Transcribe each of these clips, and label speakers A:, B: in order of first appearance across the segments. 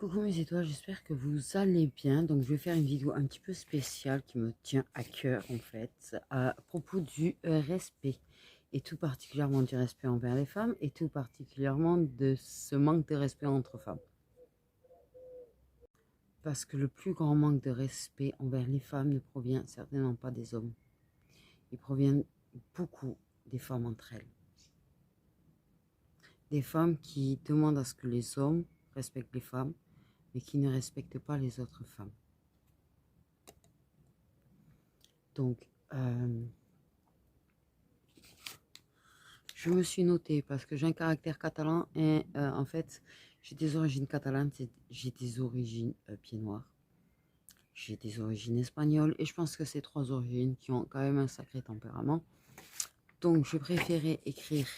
A: Coucou mes étoiles, j'espère que vous allez bien. Donc je vais faire une vidéo un petit peu spéciale qui me tient à cœur en fait, à propos du respect. Et tout particulièrement du respect envers les femmes et tout particulièrement de ce manque de respect entre femmes. Parce que le plus grand manque de respect envers les femmes ne provient certainement pas des hommes. Il provient beaucoup des femmes entre elles. Des femmes qui demandent à ce que les hommes respectent les femmes, mais qui ne respectent pas les autres femmes. Donc, je me suis notée parce que j'ai un caractère catalan et en fait, j'ai des origines catalanes, j'ai des origines pieds noirs, j'ai des origines espagnoles et je pense que ces trois origines qui ont quand même un sacré tempérament. Donc, je préférais écrire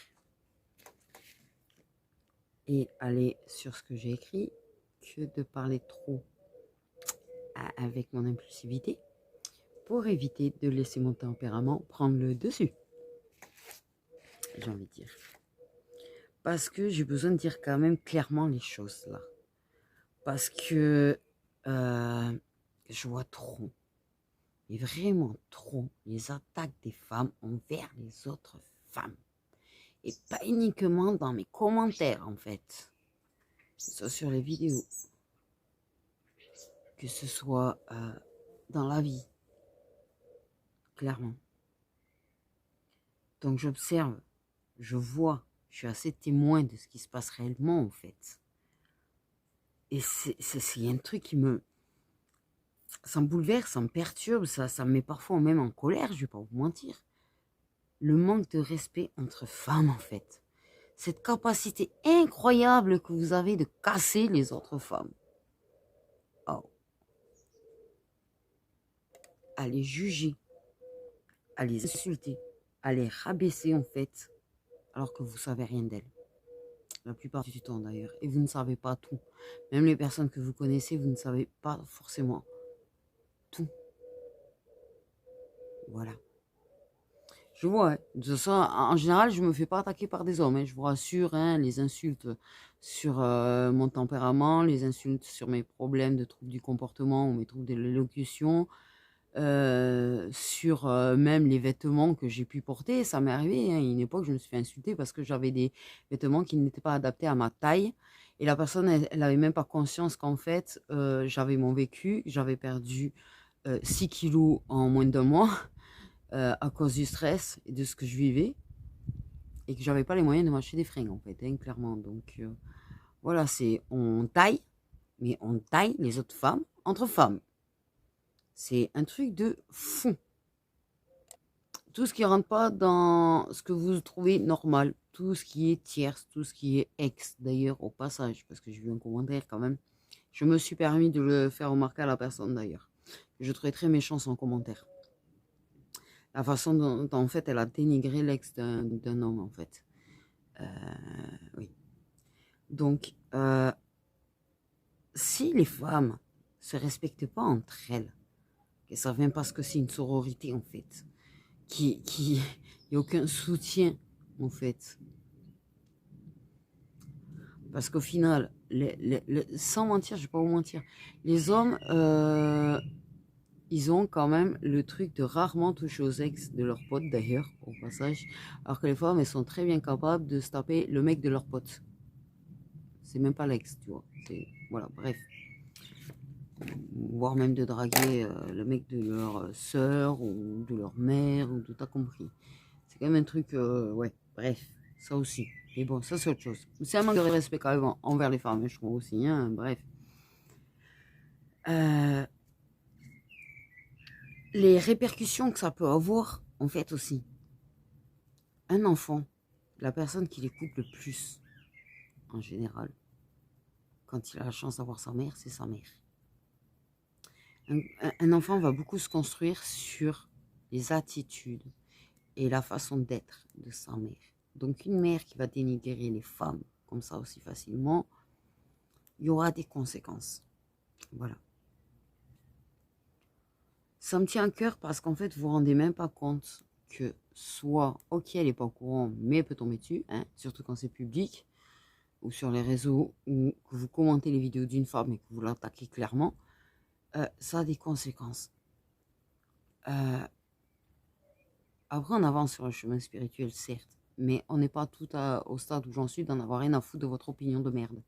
A: et aller sur ce que j'ai écrit que de parler trop avec mon impulsivité pour éviter de laisser mon tempérament prendre le dessus, j'ai envie de dire. Parce que j'ai besoin de dire quand même clairement les choses là. Parce que je vois trop, mais vraiment trop, les attaques des femmes envers les autres femmes. Et pas uniquement dans mes commentaires en fait. Que ce soit sur les vidéos. Que ce soit dans la vie. Clairement. Donc j'observe, je vois, je suis assez témoin de ce qui se passe réellement en fait. Et c'est un truc qui ça me bouleverse, ça me perturbe, ça me met parfois même en colère, je vais pas vous mentir. Le manque de respect entre femmes en fait. Cette capacité incroyable que vous avez de casser les autres femmes. Oh. À les juger, à les insulter, à les rabaisser en fait, alors que vous savez rien d'elles. La plupart du temps d'ailleurs. Et vous ne savez pas tout. Même les personnes que vous connaissez, vous ne savez pas forcément tout. Voilà. Je vois, hein. De toute façon, en général, je ne me fais pas attaquer par des hommes. Hein. Je vous rassure, hein, les insultes sur mon tempérament, les insultes sur mes problèmes de troubles du comportement ou mes troubles de l'élocution, sur même les vêtements que j'ai pu porter. Ça m'est arrivé, hein, une époque, je me suis fait insulter parce que j'avais des vêtements qui n'étaient pas adaptés à ma taille. Et la personne, elle n'avait même pas conscience qu'en fait, j'avais mon vécu, j'avais perdu 6 kilos en moins d'1 mois à cause du stress et de ce que je vivais. Et que j'avais pas les moyens de m'acheter des fringues, en fait, hein, clairement. Donc, voilà, on taille, mais on taille les autres femmes entre femmes. C'est un truc de fou. Tout ce qui rentre pas dans ce que vous trouvez normal, tout ce qui est tierce, tout ce qui est ex, d'ailleurs, au passage, parce que j'ai vu un commentaire quand même. Je me suis permis de le faire remarquer à la personne, d'ailleurs. Je trouvais très méchant son commentaire. La façon dont en fait, elle a dénigré l'ex d'un homme, en fait. Oui. Donc, si les femmes se respectent pas entre elles, que ça vient parce que c'est une sororité, en fait, qui y a aucun soutien, en fait. Parce qu'au final, sans mentir, je vais pas vous mentir, les hommes, ils ont quand même le truc de rarement toucher aux ex de leurs potes, d'ailleurs, au passage, alors que les femmes, elles sont très bien capables de se taper le mec de leurs potes. C'est même pas l'ex, tu vois. Voilà, bref. Voire même de draguer le mec de leur sœur ou de leur mère, ou tout, t'as compris. C'est quand même un truc, ouais, bref, ça aussi. Mais bon, ça c'est autre chose. C'est un manque de respect quand même envers les femmes, je trouve aussi, hein, bref. Les répercussions que ça peut avoir, en fait aussi. Un enfant, la personne qui l'écoute le plus, en général, quand il a la chance d'avoir sa mère, c'est sa mère. Un enfant va beaucoup se construire sur les attitudes et la façon d'être de sa mère. Donc une mère qui va dénigrer les femmes comme ça aussi facilement, il y aura des conséquences. Voilà. Ça me tient à cœur parce qu'en fait, vous vous rendez même pas compte que soit, ok, elle n'est pas au courant, mais elle peut tomber dessus, hein, surtout quand c'est public. ou sur les réseaux, ou que vous commentez les vidéos d'une femme et que vous l'attaquez clairement, ça a des conséquences. Après, on avance sur le chemin spirituel, certes, mais on n'est pas tout au stade où j'en suis d'en avoir rien à foutre de votre opinion de merde.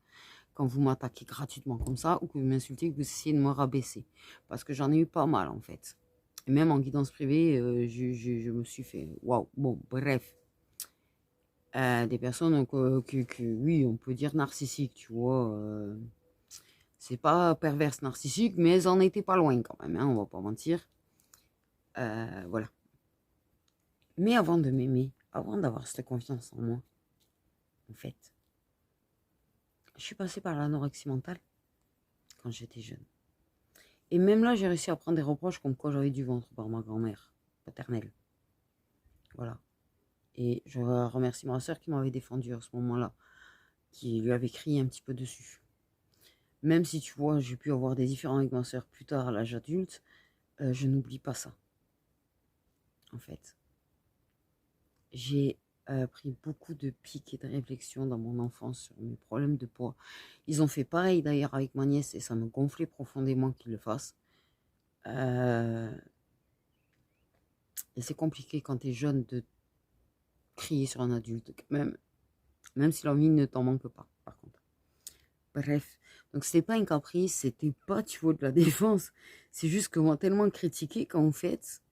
A: Quand vous m'attaquez gratuitement comme ça, ou que vous m'insultez, que vous essayez de me rabaisser. Parce que j'en ai eu pas mal, en fait. Et même en guidance privée, je me suis fait... Waouh, bon, bref. Des personnes oui, on peut dire narcissiques, tu vois. C'est pas perverse narcissique, mais elles en étaient pas loin quand même, hein, on va pas mentir. Voilà. Mais avant de m'aimer, avant d'avoir cette confiance en moi, en fait, je suis passée par l'anorexie mentale quand j'étais jeune. Et même là, j'ai réussi à prendre des reproches comme quoi j'avais du ventre par ma grand-mère paternelle. Voilà. Et je remercie ma soeur qui m'avait défendu à ce moment-là, qui lui avait crié un petit peu dessus. Même si tu vois, j'ai pu avoir des différends avec ma soeur plus tard à l'âge adulte, je n'oublie pas ça. En fait, j'ai pris beaucoup de pics et de réflexions dans mon enfance sur mes problèmes de poids. Ils ont fait pareil d'ailleurs avec ma nièce et ça me gonflait profondément qu'ils le fassent. Et c'est compliqué quand tu es jeune de crier sur un adulte, même si l'envie ne t'en manque pas, par contre. Bref, donc c'était pas un caprice, c'était pas, tu vois, de la défense. C'est juste que moi, tellement critiqué qu'en fait,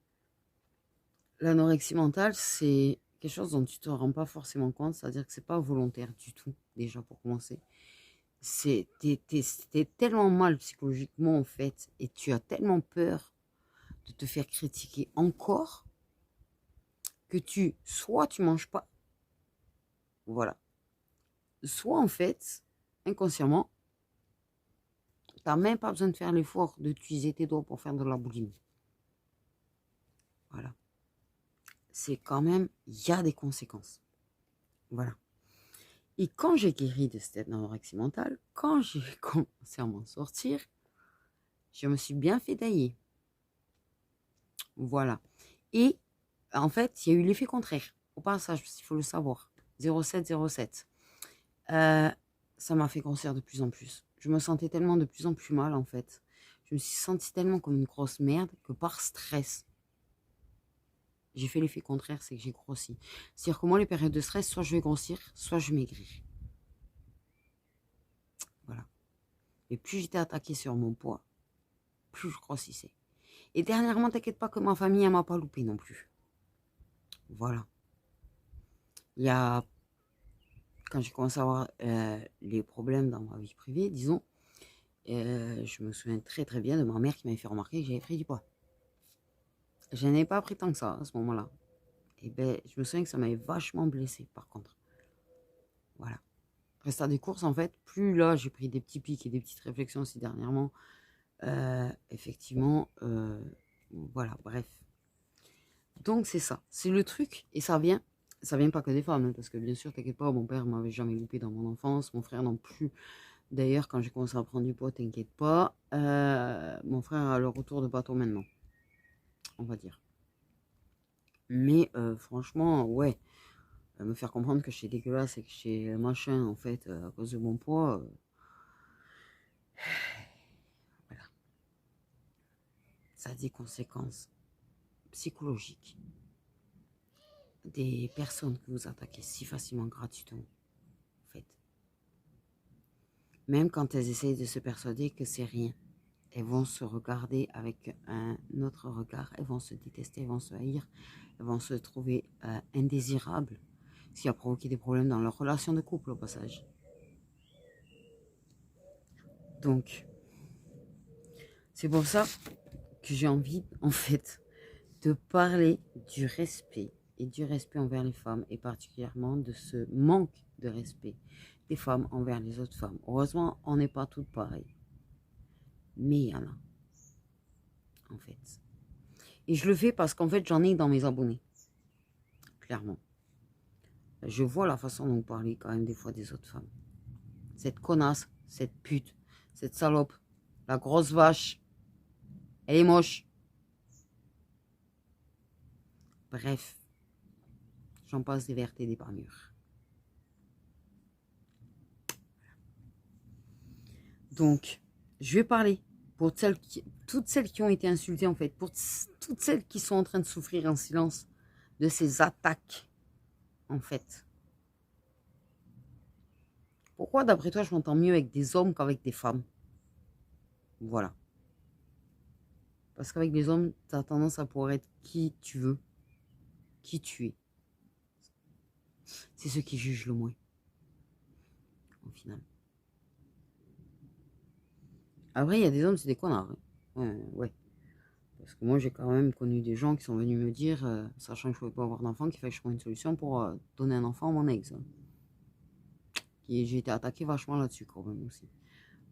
A: l'anorexie mentale, c'est quelque chose dont tu te rends pas forcément compte, c'est-à-dire que c'est pas volontaire du tout, déjà pour commencer. T'es tellement mal psychologiquement, en fait, et tu as tellement peur de te faire critiquer encore que soit tu manges pas, voilà, soit en fait, inconsciemment, t'as même pas besoin de faire l'effort de d'utiliser tes doigts pour faire de la boulimie. Voilà. C'est quand même, il y a des conséquences. Voilà. Et quand j'ai guéri de cette anorexie mentale, quand j'ai commencé à m'en sortir, je me suis bien fait tailler. Voilà. Et en fait, il y a eu l'effet contraire. Au passage, il faut le savoir. 0707. Ça m'a fait grossir de plus en plus. Je me sentais tellement de plus en plus mal, en fait. Je me suis sentie tellement comme une grosse merde que par stress, j'ai fait l'effet contraire, c'est que j'ai grossi. C'est-à-dire que moi, les périodes de stress, soit je vais grossir, soit je maigris. Voilà. Et plus j'étais attaquée sur mon poids, plus je grossissais. Et dernièrement, t'inquiète pas que ma famille, elle m'a pas loupé non plus. Voilà. Il y a, quand j'ai commencé à avoir les problèmes dans ma vie privée, disons, je me souviens très très bien de ma mère qui m'avait fait remarquer que j'avais pris du poids. Je n'avais pas pris tant que ça à ce moment-là. Et ben, je me souviens que ça m'avait vachement blessée par contre. Voilà. Résultat des courses, en fait, plus là, j'ai pris des petits pics et des petites réflexions aussi dernièrement. Effectivement, voilà, bref. Donc c'est ça, c'est le truc, et ça vient pas que des femmes, hein, parce que bien sûr, t'inquiète pas, mon père m'avait jamais loupé dans mon enfance, mon frère non plus. D'ailleurs, quand j'ai commencé à prendre du poids, t'inquiète pas, mon frère a le retour de bâton maintenant, on va dire. Mais franchement, ouais, me faire comprendre que j'étais dégueulasse et que j'étais machin, en fait, à cause de mon poids, voilà, ça a des conséquences psychologiques. Des personnes que vous attaquez si facilement gratuitement, en fait. Même quand elles essayent de se persuader que c'est rien, elles vont se regarder avec un autre regard, elles vont se détester, elles vont se haïr, elles vont se trouver indésirables, ce qui a provoqué des problèmes dans leur relation de couple au passage. Donc, c'est pour ça que j'ai envie, en fait, de parler du respect et du respect envers les femmes et particulièrement de ce manque de respect des femmes envers les autres femmes. Heureusement, on n'est pas toutes pareilles. Mais il y en a, en fait. Et je le fais parce qu'en fait, j'en ai dans mes abonnés. Clairement. Je vois la façon dont vous parlez quand même des fois des autres femmes. Cette connasse, cette pute, cette salope, la grosse vache, elle est moche. Bref, j'en passe des vertes et des pas mûres. Donc, je vais parler pour toutes celles qui ont été insultées, en fait, pour toutes celles qui sont en train de souffrir en silence de ces attaques, en fait. Pourquoi, d'après toi, je m'entends mieux avec des hommes qu'avec des femmes? Voilà. Parce qu'avec les hommes, tu as tendance à pouvoir être qui tu veux, qui tu es. C'est ceux qui jugent le moins, au final. Après, il y a des hommes, c'est des connards. Hein. Ouais. Parce que moi, j'ai quand même connu des gens qui sont venus me dire, sachant que je ne pouvais pas avoir d'enfant, qu'il fallait que je trouve une solution pour donner un enfant à mon ex. Hein. J'ai été attaqué vachement là-dessus, quand même, aussi.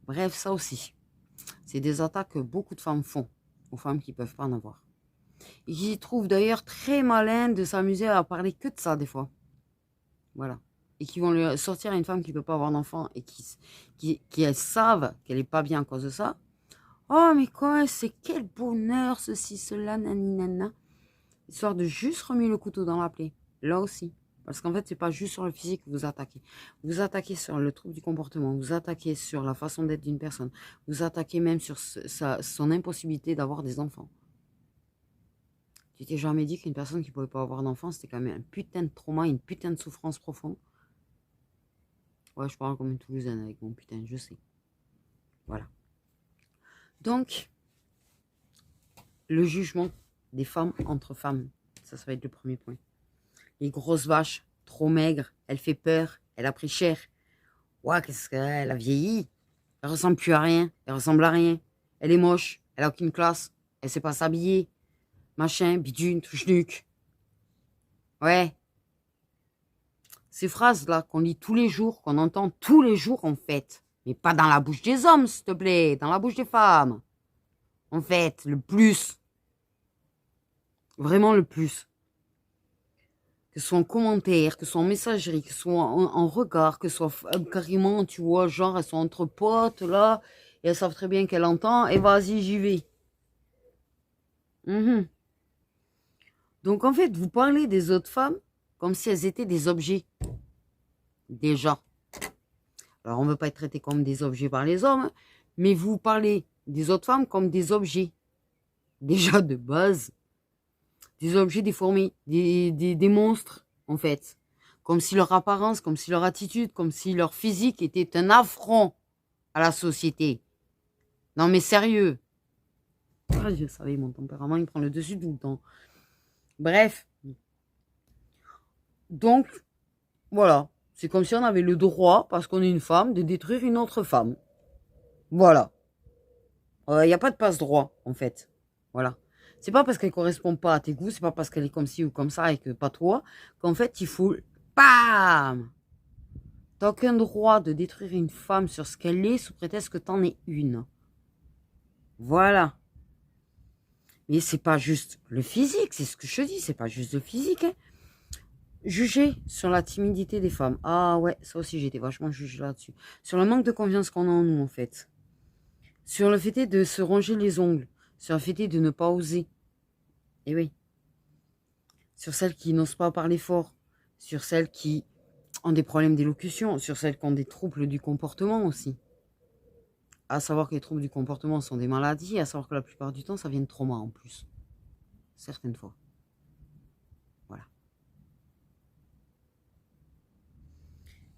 A: Bref, ça aussi. C'est des attaques que beaucoup de femmes font aux femmes qui ne peuvent pas en avoir. Et qui trouvent d'ailleurs très malin de s'amuser à parler que de ça, des fois. Voilà. Et qui vont lui sortir à une femme qui ne peut pas avoir d'enfant et qui elles savent qu'elle n'est pas bien à cause de ça. Oh, mais quoi, c'est quel bonheur, ceci, cela, naninana. Histoire de juste remuer le couteau dans la plaie. Là aussi. Parce qu'en fait, c'est pas juste sur le physique que vous attaquez. Vous attaquez sur le trouble du comportement. Vous attaquez sur la façon d'être d'une personne. Vous attaquez même sur son impossibilité d'avoir des enfants. Tu t'es jamais dit qu'une personne qui ne pouvait pas avoir d'enfants, c'était quand même un putain de trauma, une putain de souffrance profonde. Ouais, je parle comme une Toulousaine avec mon putain, je sais. Voilà. Donc, le jugement des femmes entre femmes, ça va être le premier point. Les grosses vaches, trop maigres, elle fait peur, elle a pris cher. Ouais, qu'est-ce qu'elle a vieilli? Elle ressemble plus à rien, elle ressemble à rien. Elle est moche, elle a aucune classe, elle sait pas s'habiller. Machin, bidune, touche-nuque. Ouais. Ces phrases-là qu'on lit tous les jours, qu'on entend tous les jours, en fait. Mais pas dans la bouche des hommes, s'il te plaît, dans la bouche des femmes. En fait, le plus. Vraiment le plus. Que ce soit en commentaire, que ce soit en messagerie, que ce soit en regard, que ce soit carrément, tu vois, genre, elles sont entre potes, là, et elles savent très bien qu'elle entend, et vas-y, j'y vais. Donc, en fait, vous parlez des autres femmes comme si elles étaient des objets. Déjà. Alors, on ne veut pas être traité comme des objets par les hommes, mais vous parlez des autres femmes comme des objets. Déjà, de base. Des objets déformés, des monstres, en fait. Comme si leur apparence, comme si leur attitude, comme si leur physique était un affront à la société. Non, mais sérieux. Ah, je savais, mon tempérament, il prend le dessus tout le temps. Bref. Donc, voilà. C'est comme si on avait le droit, parce qu'on est une femme, de détruire une autre femme. Voilà. Il n'y a pas de passe-droit, en fait. Voilà. C'est pas parce qu'elle correspond pas à tes goûts, c'est pas parce qu'elle est comme ci ou comme ça et que pas toi, qu'en fait, il faut... Bam! T'as aucun droit de détruire une femme sur ce qu'elle est sous prétexte que t'en es une. Voilà. Mais c'est pas juste le physique, c'est ce que je te dis, c'est pas juste le physique. Hein. Juger sur la timidité des femmes. Ah ouais, ça aussi j'ai été vachement jugée là-dessus. Sur le manque de confiance qu'on a en nous, en fait. Sur le fait de se ronger les ongles. Sur le fait de ne pas oser. Eh oui. Sur celles qui n'osent pas parler fort. Sur celles qui ont des problèmes d'élocution. Sur celles qui ont des troubles du comportement aussi. À savoir que les troubles du comportement sont des maladies. À savoir que la plupart du temps, ça vient de trauma en plus. Certaines fois. Voilà.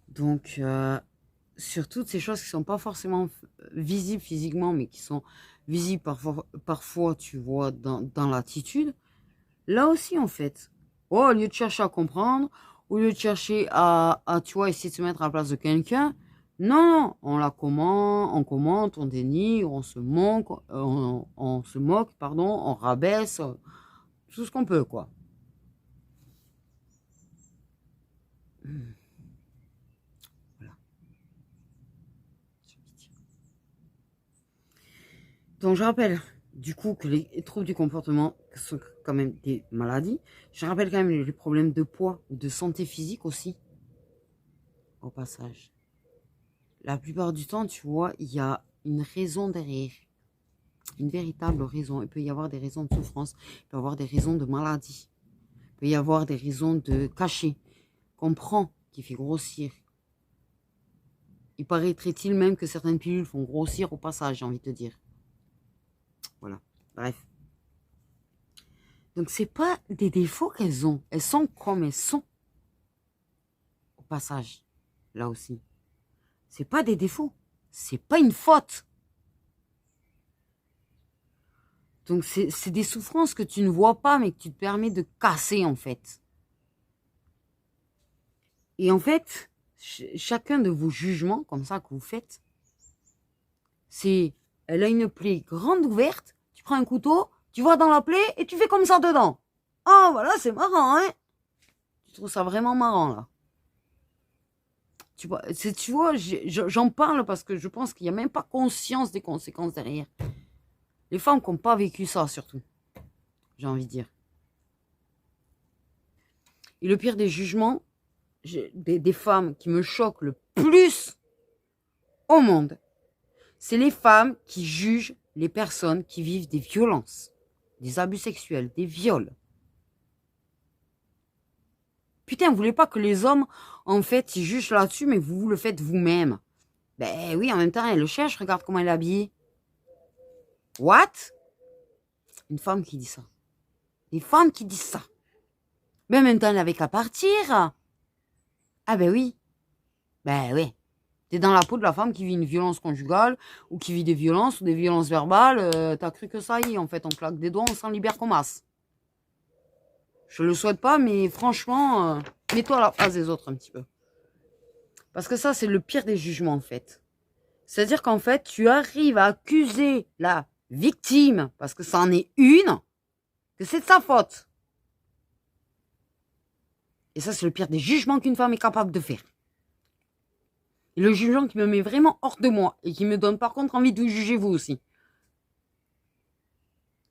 A: Donc, sur toutes ces choses qui ne sont pas forcément visibles physiquement, mais qui sont visibles parfois tu vois, dans l'attitude, là aussi, en fait, au lieu de chercher à comprendre, au lieu de chercher tu vois, essayer de se mettre à la place de quelqu'un, non, on commente, on dénigre, on se moque, on rabaisse, tout ce qu'on peut, quoi. Donc, je rappelle, du coup, que les troubles du comportement sont quand même des maladies. Je rappelle quand même les problèmes de poids ou de santé physique aussi, au passage. La plupart du temps, tu vois, il y a une raison derrière. Une véritable raison. Il peut y avoir des raisons de souffrance, il peut y avoir des raisons de maladie, il peut y avoir des raisons de cachet qu'on prend, qui fait grossir. Il paraîtrait-il même que certaines pilules font grossir au passage, j'ai envie de te dire. Voilà, bref. Donc, c'est pas des défauts qu'elles ont. Elles sont comme elles sont. Au passage, là aussi. C'est pas des défauts. C'est pas une faute. Donc, c'est des souffrances que tu ne vois pas, mais que tu te permets de casser, en fait. Et en fait, chacun de vos jugements, comme ça, que vous faites, c'est, elle a une plaie grande ouverte, tu prends un couteau, tu vas dans la plaie et tu fais comme ça dedans. Ah, voilà, c'est marrant, hein? Tu trouves ça vraiment marrant, là. Tu vois, j'en parle parce que je pense qu'il n'y a même pas conscience des conséquences derrière. Les femmes qui n'ont pas vécu ça, surtout. J'ai envie de dire. Et le pire des jugements, des femmes qui me choquent le plus au monde, c'est les femmes qui jugent les personnes qui vivent des violences, des abus sexuels, des viols. Putain, vous voulez pas que les hommes, en fait, ils jugent là-dessus, mais vous le faites vous-même. Ben oui, en même temps, elle le cherche, regarde comment elle est habillée. What? Une femme qui dit ça. Des femmes qui disent ça. Mais en même temps, elle avait qu'à partir. Ah ben oui. Ben oui. T'es dans la peau de la femme qui vit une violence conjugale, ou qui vit des violences, ou des violences verbales. T'as cru que ça y est, en fait, on claque des doigts, on s'en libère comme as. Je le souhaite pas, mais franchement, mets-toi à la place des autres un petit peu. Parce que ça, c'est le pire des jugements, en fait. C'est-à-dire qu'en fait, tu arrives à accuser la victime, parce que ça en est une, que c'est de sa faute. Et ça, c'est le pire des jugements qu'une femme est capable de faire. Et le jugement qui me met vraiment hors de moi, et qui me donne par contre envie de vous juger vous aussi.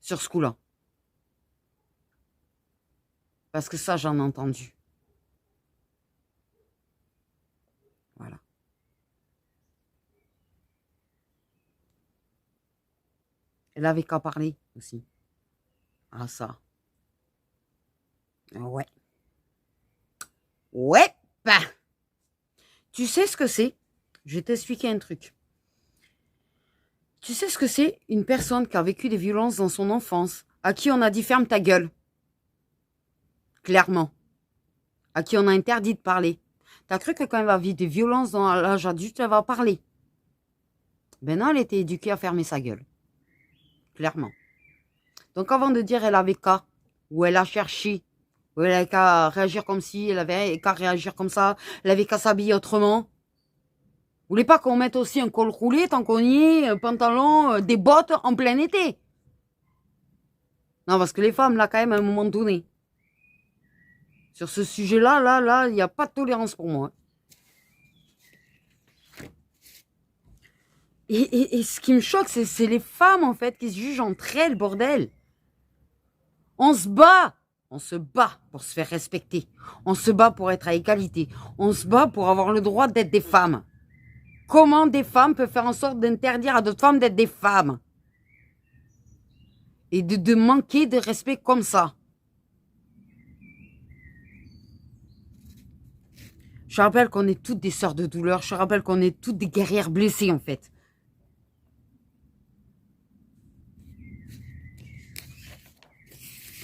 A: Sur ce coup-là. Parce que ça, j'en ai entendu. Voilà. Elle avait qu'à parler aussi. Ah, ça. Ouais. Ouais. Bah. Tu sais ce que c'est? Je vais t'expliquer un truc. Tu sais ce que c'est une personne qui a vécu des violences dans son enfance, à qui on a dit ferme ta gueule? Clairement. À qui on a interdit de parler. T'as cru que quand elle va vivre des violences dans l'âge adulte, elle va parler? Ben non, elle était éduquée à fermer sa gueule. Clairement. Donc avant de dire elle avait qu'à, ou elle a cherché, ou elle avait qu'à réagir comme si, elle avait qu'à réagir comme ça, elle avait qu'à s'habiller autrement. Vous voulez pas qu'on mette aussi un col roulé tant qu'on y est, un pantalon, des bottes en plein été? Non, parce que les femmes, là, quand même, à un moment donné, sur ce sujet-là, là, il n'y a pas de tolérance pour moi. Et ce qui me choque, c'est les femmes, en fait, qui se jugent entre elles, bordel. On se bat pour se faire respecter. On se bat pour être à égalité. On se bat pour avoir le droit d'être des femmes. Comment des femmes peuvent faire en sorte d'interdire à d'autres femmes d'être des femmes? Et de manquer de respect comme ça. Je rappelle qu'on est toutes des sœurs de douleur. Je rappelle qu'on est toutes des guerrières blessées, en fait.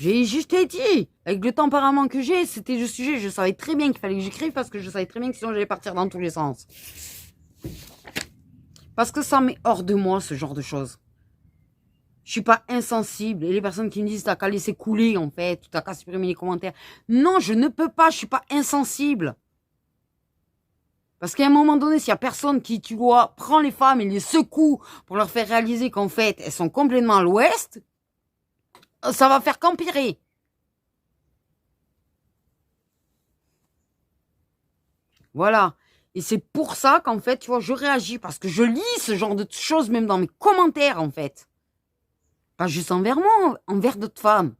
A: Je t'ai dit, avec le tempérament que j'ai, c'était le sujet. Je savais très bien qu'il fallait que j'écrive parce que je savais très bien que sinon j'allais partir dans tous les sens. Parce que ça met hors de moi ce genre de choses. Je suis pas insensible. Et les personnes qui me disent t'as qu'à laisser couler en fait, t'as qu'à supprimer les commentaires. Non, je ne peux pas, je suis pas insensible. Parce qu'à un moment donné, s'il y a personne qui, tu vois, prend les femmes et les secoue pour leur faire réaliser qu'en fait, elles sont complètement à l'ouest, ça va faire qu'empirer. Voilà. Et c'est pour ça qu'en fait, tu vois, je réagis. Parce que je lis ce genre de choses même dans mes commentaires, en fait. Pas juste envers moi, envers d'autres femmes.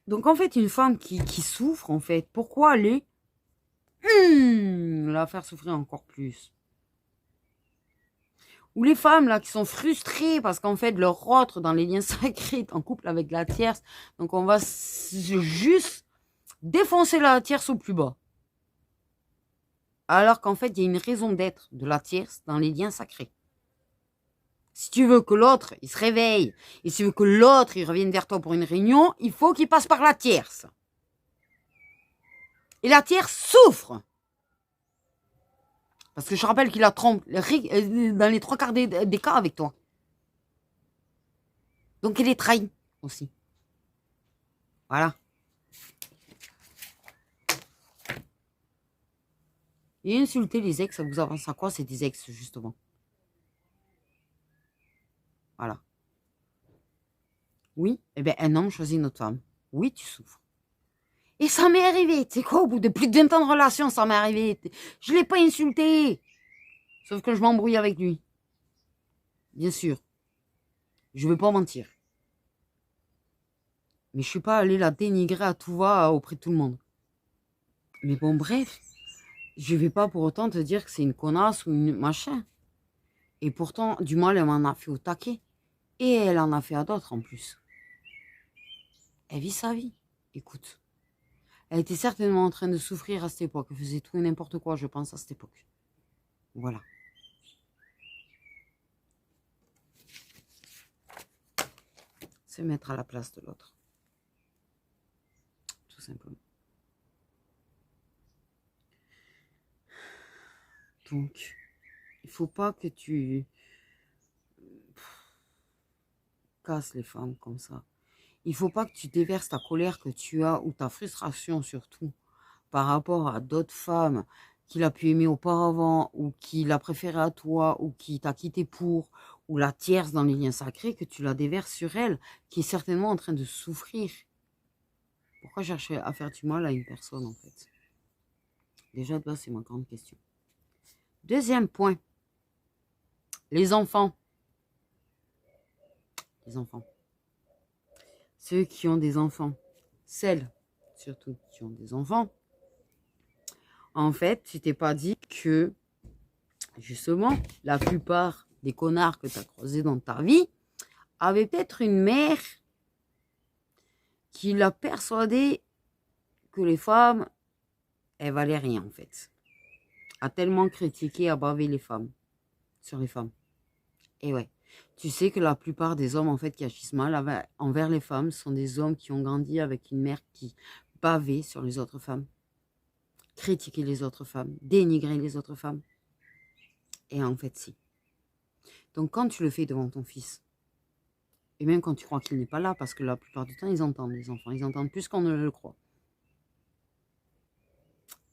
A: Donc en fait, une femme qui souffre, en fait, pourquoi aller la faire souffrir encore plus? Ou les femmes là qui sont frustrées parce qu'en fait leur autre dans les liens sacrés est en couple avec la tierce, donc on va juste défoncer la tierce au plus bas. alors qu'en fait, il y a une raison d'être de la tierce dans les liens sacrés. Si tu veux que l'autre, il se réveille, et si tu veux que l'autre, il revienne vers toi pour une réunion, il faut qu'il passe par la tierce. Et la tierce souffre. Parce que je rappelle qu'il a trompé dans les 3/4 des cas avec toi. Donc elle est trahie aussi. Voilà. Et insulter les ex, ça vous avance à quoi? C'est des ex, justement. Voilà. Oui, eh bien, un homme choisit une autre femme. Oui, tu souffres. Et ça m'est arrivé. Tu sais quoi, au bout de plus de 20 ans de relation, ça m'est arrivé. Je ne l'ai pas insulté. Sauf que je m'embrouille avec lui. Bien sûr. Je ne vais pas mentir. Mais je ne suis pas allée la dénigrer à tout va auprès de tout le monde. Mais bon, bref. Je ne vais pas pour autant te dire que c'est une connasse ou une machin. Et pourtant, du mal, elle m'en a fait au taquet. Et elle en a fait à d'autres en plus. Elle vit sa vie. Écoute. Elle était certainement en train de souffrir à cette époque. Elle faisait tout et n'importe quoi, je pense, à cette époque. Voilà. Se mettre à la place de l'autre. Tout simplement. Donc, il faut pas que tu casses les femmes comme ça. Il faut pas que tu déverses ta colère que tu as, ou ta frustration surtout, par rapport à d'autres femmes qu'il a pu aimer auparavant, ou qu'il a préféré à toi, ou qui t'a quitté pour, ou la tierce dans les liens sacrés, que tu la déverses sur elle, qui est certainement en train de souffrir. Pourquoi chercher à faire du mal à une personne, en fait? Déjà, de base, c'est ma grande question. Deuxième point. Les enfants. Les enfants. Ceux qui ont des enfants. Celles, surtout, qui ont des enfants. En fait, tu t'es pas dit que, justement, la plupart des connards que tu as croisés dans ta vie avaient peut-être une mère qui l'a persuadé que les femmes, elles valaient rien, en fait. A tellement critiqué, abavé les femmes, sur les femmes. Et ouais, tu sais que la plupart des hommes, en fait, qui agissent mal envers les femmes sont des hommes qui ont grandi avec une mère qui bavait sur les autres femmes, critiquait les autres femmes, dénigrait les autres femmes. Et en fait, si. Donc, quand tu le fais devant ton fils, et même quand tu crois qu'il n'est pas là, parce que la plupart du temps, ils entendent, les enfants, ils entendent plus qu'on ne le croit,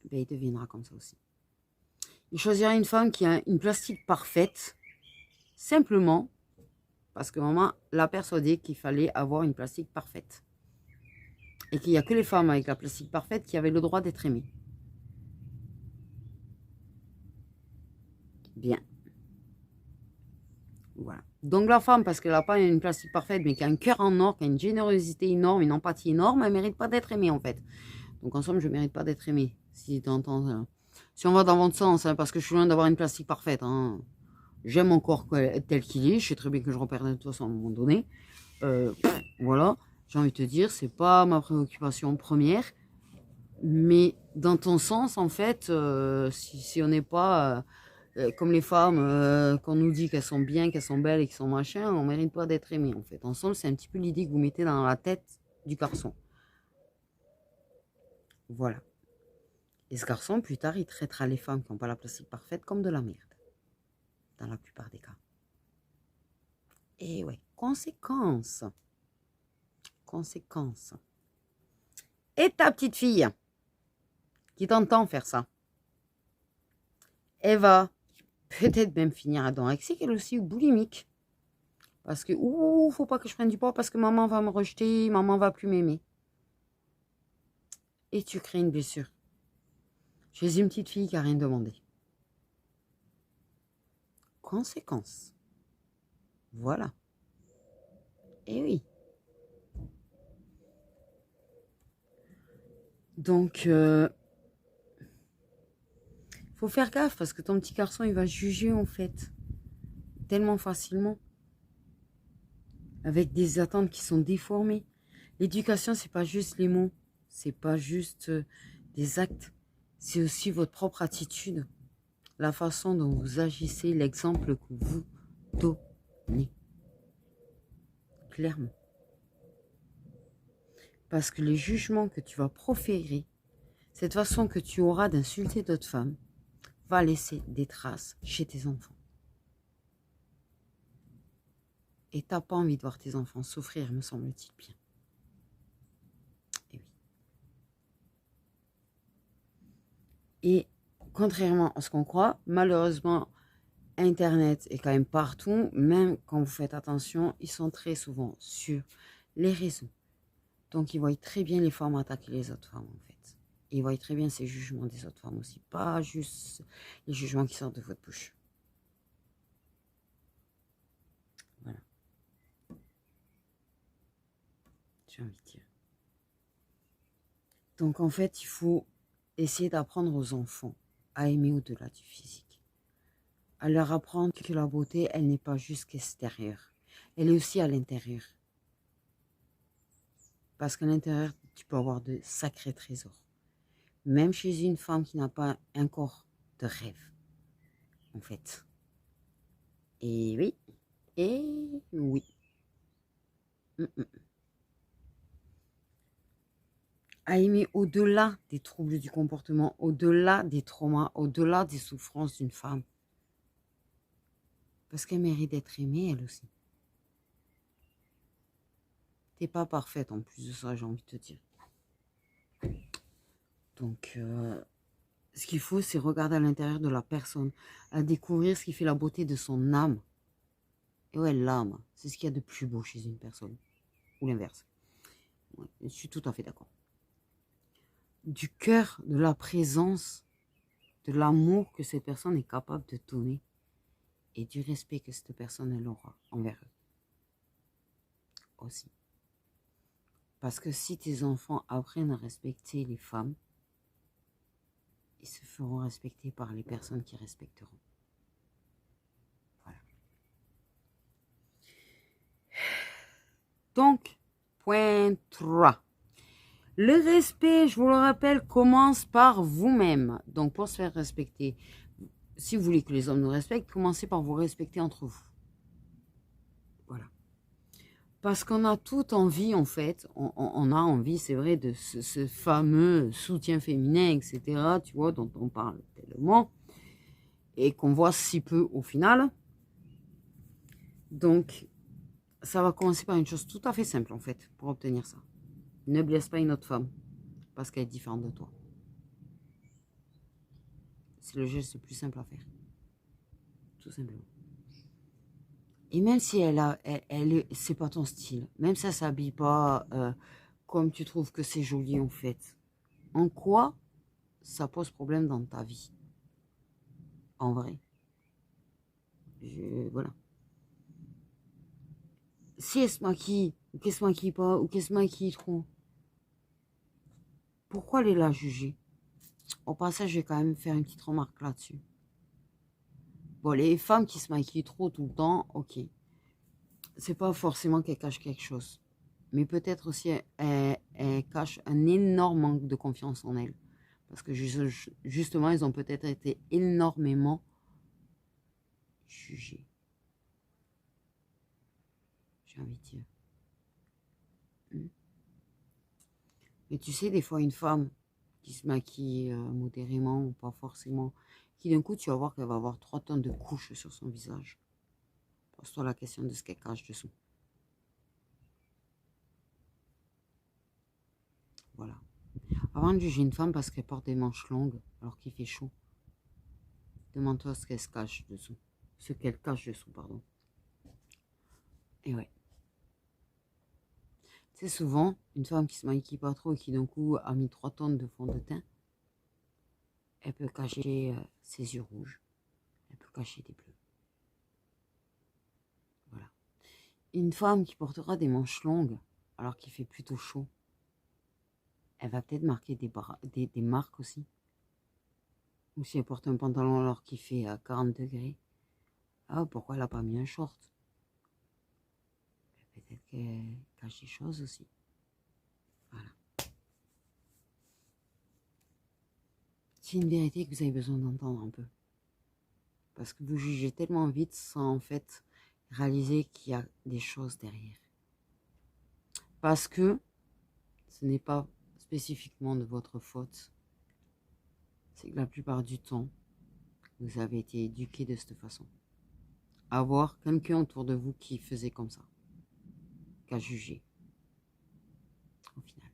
A: ben, il deviendra comme ça aussi. Il choisira une femme qui a une plastique parfaite, simplement parce que maman l'a persuadé qu'il fallait avoir une plastique parfaite. Et qu'il n'y a que les femmes avec la plastique parfaite qui avaient le droit d'être aimées. Bien. Voilà. Donc la femme, parce qu'elle n'a pas une plastique parfaite, mais qui a un cœur en or, qui a une générosité énorme, une empathie énorme, elle ne mérite pas d'être aimée, en fait. Donc en somme, je ne mérite pas d'être aimée. Si tu entends, si on va dans votre sens, hein, parce que je suis loin d'avoir une plastique parfaite. Hein. J'aime mon corps tel qu'il est. Je sais très bien que je reperdrai de toute façon à un moment donné. Voilà. J'ai envie de te dire, c'est pas ma préoccupation première. Mais dans ton sens, en fait, si on n'est pas comme les femmes, qu'on nous dit qu'elles sont bien, qu'elles sont belles et qu'elles sont machin, on mérite pas d'être aimé, en fait. Ensemble, c'est un petit peu l'idée que vous mettez dans la tête du garçon. Voilà. Et ce garçon, plus tard, il traitera les femmes qui n'ont pas la plastique parfaite comme de la merde. Dans la plupart des cas. Et ouais, conséquence. Conséquence. Et ta petite fille, qui t'entend faire ça, elle va peut-être même finir anorexique, elle aussi, ou boulimique. Parce que, faut pas que je prenne du poids parce que maman va me rejeter, maman va plus m'aimer. Et tu crées une blessure. Chez une petite fille qui n'a rien demandé. Conséquence. Voilà. Et oui. Donc, faut faire gaffe parce que ton petit garçon, il va juger en fait. Tellement facilement. Avec des attentes qui sont déformées. L'éducation, c'est pas juste les mots. C'est pas juste des actes. c'est aussi votre propre attitude, la façon dont vous agissez, l'exemple que vous donnez. Clairement. Parce que les jugements que tu vas proférer, cette façon que tu auras d'insulter d'autres femmes, va laisser des traces chez tes enfants. Et t'as pas envie de voir tes enfants souffrir, me semble-t-il bien. Et oui. Et contrairement à ce qu'on croit, malheureusement, Internet est quand même partout, même quand vous faites attention, ils sont très souvent sur les réseaux. Donc, ils voient très bien les femmes attaquer les autres femmes, en fait. Ils voient très bien ces jugements des autres femmes aussi, pas juste les jugements qui sortent de votre bouche. Voilà. J'ai envie de dire. Donc, en fait, il faut essayer d'apprendre aux enfants à aimer au-delà du physique. À leur apprendre que la beauté, elle n'est pas juste extérieure. Elle est aussi à l'intérieur. Parce qu'à l'intérieur, tu peux avoir de sacrés trésors. Même chez une femme qui n'a pas un corps de rêve, en fait. Et oui, et oui. À aimer au-delà des troubles du comportement, au-delà des traumas, au-delà des souffrances d'une femme. Parce qu'elle mérite d'être aimée, elle aussi. T'es pas parfaite en plus de ça, j'ai envie de te dire. Donc, ce qu'il faut, c'est regarder à l'intérieur de la personne, à découvrir ce qui fait la beauté de son âme. Et ouais, l'âme, c'est ce qu'il y a de plus beau chez une personne. Ou l'inverse. Ouais, je suis tout à fait d'accord. Du cœur, de la présence, de l'amour que cette personne est capable de donner et du respect que cette personne elle aura envers eux. Aussi. Parce que si tes enfants apprennent à respecter les femmes, ils se feront respecter par les personnes qui respecteront. Voilà. Donc, point 3. Le respect, je vous le rappelle, commence par vous-même. Donc, pour se faire respecter, si vous voulez que les hommes nous respectent, commencez par vous respecter entre vous. Voilà. Parce qu'on a toute envie, en fait, on a envie, c'est vrai, de ce fameux soutien féminin, etc., tu vois, dont on parle tellement, et qu'on voit si peu au final. Donc, ça va commencer par une chose tout à fait simple, en fait, pour obtenir ça. Ne blesse pas une autre femme, parce qu'elle est différente de toi. C'est le geste le plus simple à faire. Tout simplement. Et même si c'est pas ton style, même si ça s'habille pas comme tu trouves que c'est joli en fait, en quoi ça pose problème dans ta vie? En vrai. Voilà. Si elle se maquille, ou qu'elle se maquille pas, ou qu'elle se maquille trop, pourquoi aller la juger? Au passage, je vais quand même faire une petite remarque là-dessus. Bon, les femmes qui se maquillent trop tout le temps, ok. C'est pas forcément qu'elles cachent quelque chose. Mais peut-être aussi elles cachent un énorme manque de confiance en elles. Parce que justement, elles ont peut-être été énormément jugées. J'ai envie de dire. Mais tu sais, des fois, une femme qui se maquille modérément ou pas forcément, qui d'un coup, tu vas voir qu'elle va avoir 3 tonnes de couches sur son visage. Pose-toi la question de ce qu'elle cache dessous. Voilà. Avant de juger une femme parce qu'elle porte des manches longues alors qu'il fait chaud, demande-toi ce qu'elle se cache dessous. Ce qu'elle cache dessous, pardon. Et ouais. C'est souvent une femme qui se maquille pas trop et qui d'un coup a mis 3 tonnes de fond de teint. Elle peut cacher ses yeux rouges. Elle peut cacher des bleus. Voilà. Une femme qui portera des manches longues alors qu'il fait plutôt chaud, elle va peut-être marquer des marques aussi. Ou si elle porte un pantalon alors qu'il fait 40 degrés. Ah, pourquoi elle n'a pas mis un short? Peut-être qu'elle cache des choses aussi. Voilà. c'est une vérité que vous avez besoin d'entendre un peu. Parce que vous jugez tellement vite sans en fait réaliser qu'il y a des choses derrière. Parce que ce n'est pas spécifiquement de votre faute. C'est que la plupart du temps, vous avez été éduqué de cette façon. Avoir quelqu'un autour de vous qui faisait comme ça. Qu'à juger. Au final.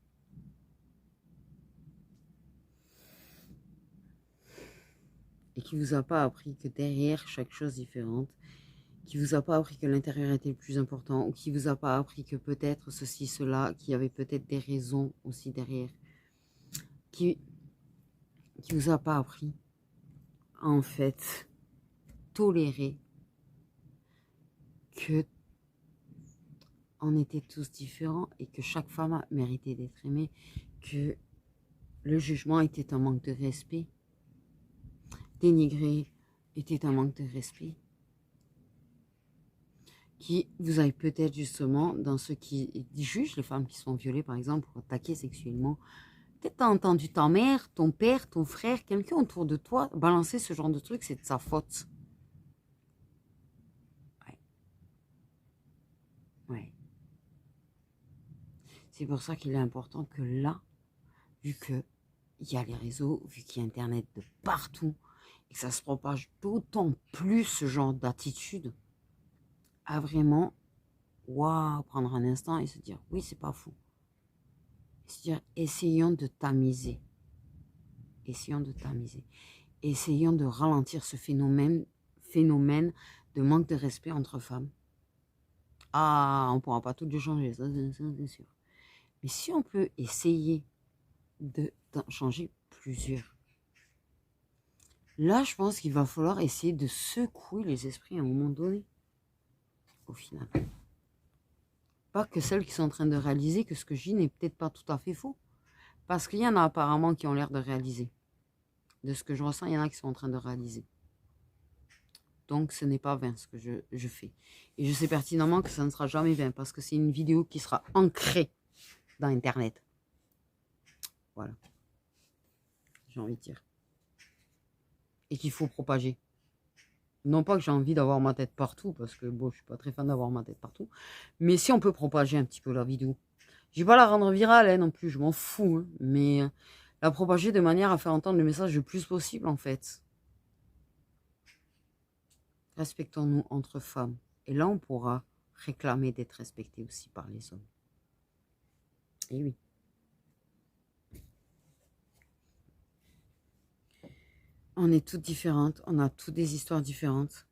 A: Et qui vous a pas appris que derrière chaque chose différente, qui vous a pas appris que l'intérieur était le plus important, ou qui vous a pas appris que peut-être ceci, cela, qu'il y avait peut-être des raisons aussi derrière, qui vous a pas appris à en fait tolérer que on était tous différents et que chaque femme a mérité d'être aimée, que le jugement était un manque de respect, dénigrer était un manque de respect, qui vous avez peut-être justement dans ceux qui jugent les femmes qui sont violées par exemple ou attaquées sexuellement. Peut-être t'as entendu ta mère, ton père, ton frère, quelqu'un autour de toi balancer ce genre de truc, c'est de sa faute. Ouais. Ouais. C'est pour ça qu'il est important que là, vu que il y a les réseaux, vu qu'il y a Internet de partout, et que ça se propage d'autant plus ce genre d'attitude, à vraiment, waouh, prendre un instant et se dire, oui, c'est pas fou. Se dire, essayons de tamiser. Essayons de tamiser. Essayons de ralentir ce phénomène de manque de respect entre femmes. Ah, on ne pourra pas tout changer, ça c'est sûr. Mais si on peut essayer d'en changer plusieurs, là, je pense qu'il va falloir essayer de secouer les esprits à un moment donné, au final. Pas que celles qui sont en train de réaliser que ce que je dis n'est peut-être pas tout à fait faux. Parce qu'il y en a apparemment qui ont l'air de réaliser. De ce que je ressens, il y en a qui sont en train de réaliser. Donc, ce n'est pas vain ce que je fais. Et je sais pertinemment que ça ne sera jamais vain parce que c'est une vidéo qui sera ancrée dans Internet. Voilà. J'ai envie de dire. Et qu'il faut propager. Non pas que j'ai envie d'avoir ma tête partout, parce que bon, je suis pas très fan d'avoir ma tête partout. Mais si on peut propager un petit peu la vidéo. Je vais pas la rendre virale hein, non plus, je m'en fous. Hein, mais la propager de manière à faire entendre le message le plus possible en fait. Respectons-nous entre femmes. Et là, on pourra réclamer d'être respecté aussi par les hommes. Et oui. On est toutes différentes, on a toutes des histoires différentes.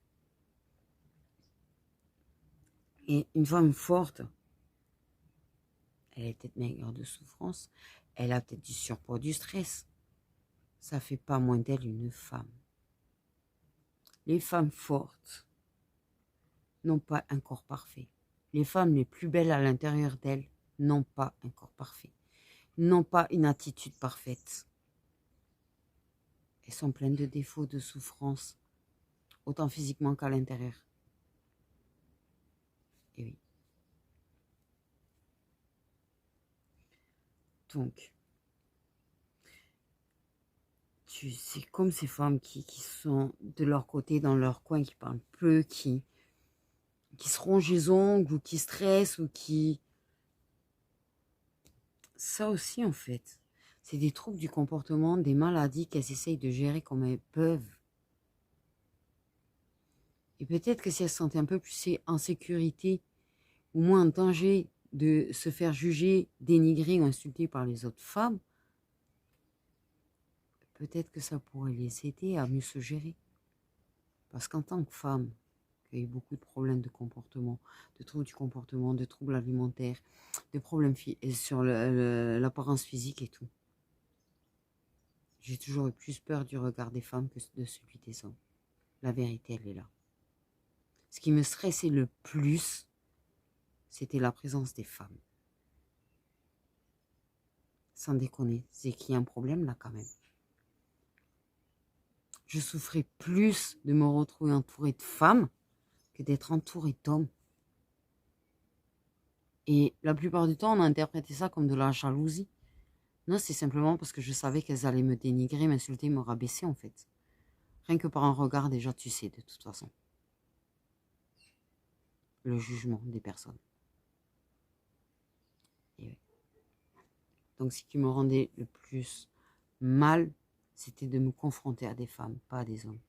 A: Et une femme forte, elle est peut-être maigre de souffrance, elle a peut-être du surpoids, du stress. Ça fait pas moins d'elle une femme. Les femmes fortes n'ont pas un corps parfait. Les femmes les plus belles à l'intérieur d'elles n'ont pas un corps parfait, n'ont pas une attitude parfaite. Elles sont pleines de défauts, de souffrances, autant physiquement qu'à l'intérieur. Et oui. Donc, c'est comme ces femmes qui sont de leur côté, dans leur coin, qui parlent peu, qui se rongent les ongles, ou qui stressent, ou qui... Ça aussi, en fait, c'est des troubles du comportement, des maladies qu'elles essayent de gérer comme elles peuvent. Et peut-être que si elles se sentaient un peu plus en sécurité, ou moins en danger de se faire juger, dénigrer ou insulter par les autres femmes, peut-être que ça pourrait les aider à mieux se gérer. Parce qu'en tant que femme, qui a eu beaucoup de problèmes de comportement, de troubles du comportement, de troubles alimentaires, de problèmes sur l'apparence physique et tout, j'ai toujours eu plus peur du regard des femmes que de celui des hommes. La vérité, elle est là. Ce qui me stressait le plus, c'était la présence des femmes. Sans déconner, c'est qu'il y a un problème là quand même. Je souffrais plus de me retrouver entourée de femmes que d'être entourée d'hommes. Et la plupart du temps, on a interprété ça comme de la jalousie. Non, c'est simplement parce que je savais qu'elles allaient me dénigrer, m'insulter, me rabaisser, en fait. Rien que par un regard, déjà, tu sais, de toute façon. Le jugement des personnes. Et ouais. Donc, ce qui me rendait le plus mal, c'était de me confronter à des femmes, pas à des hommes.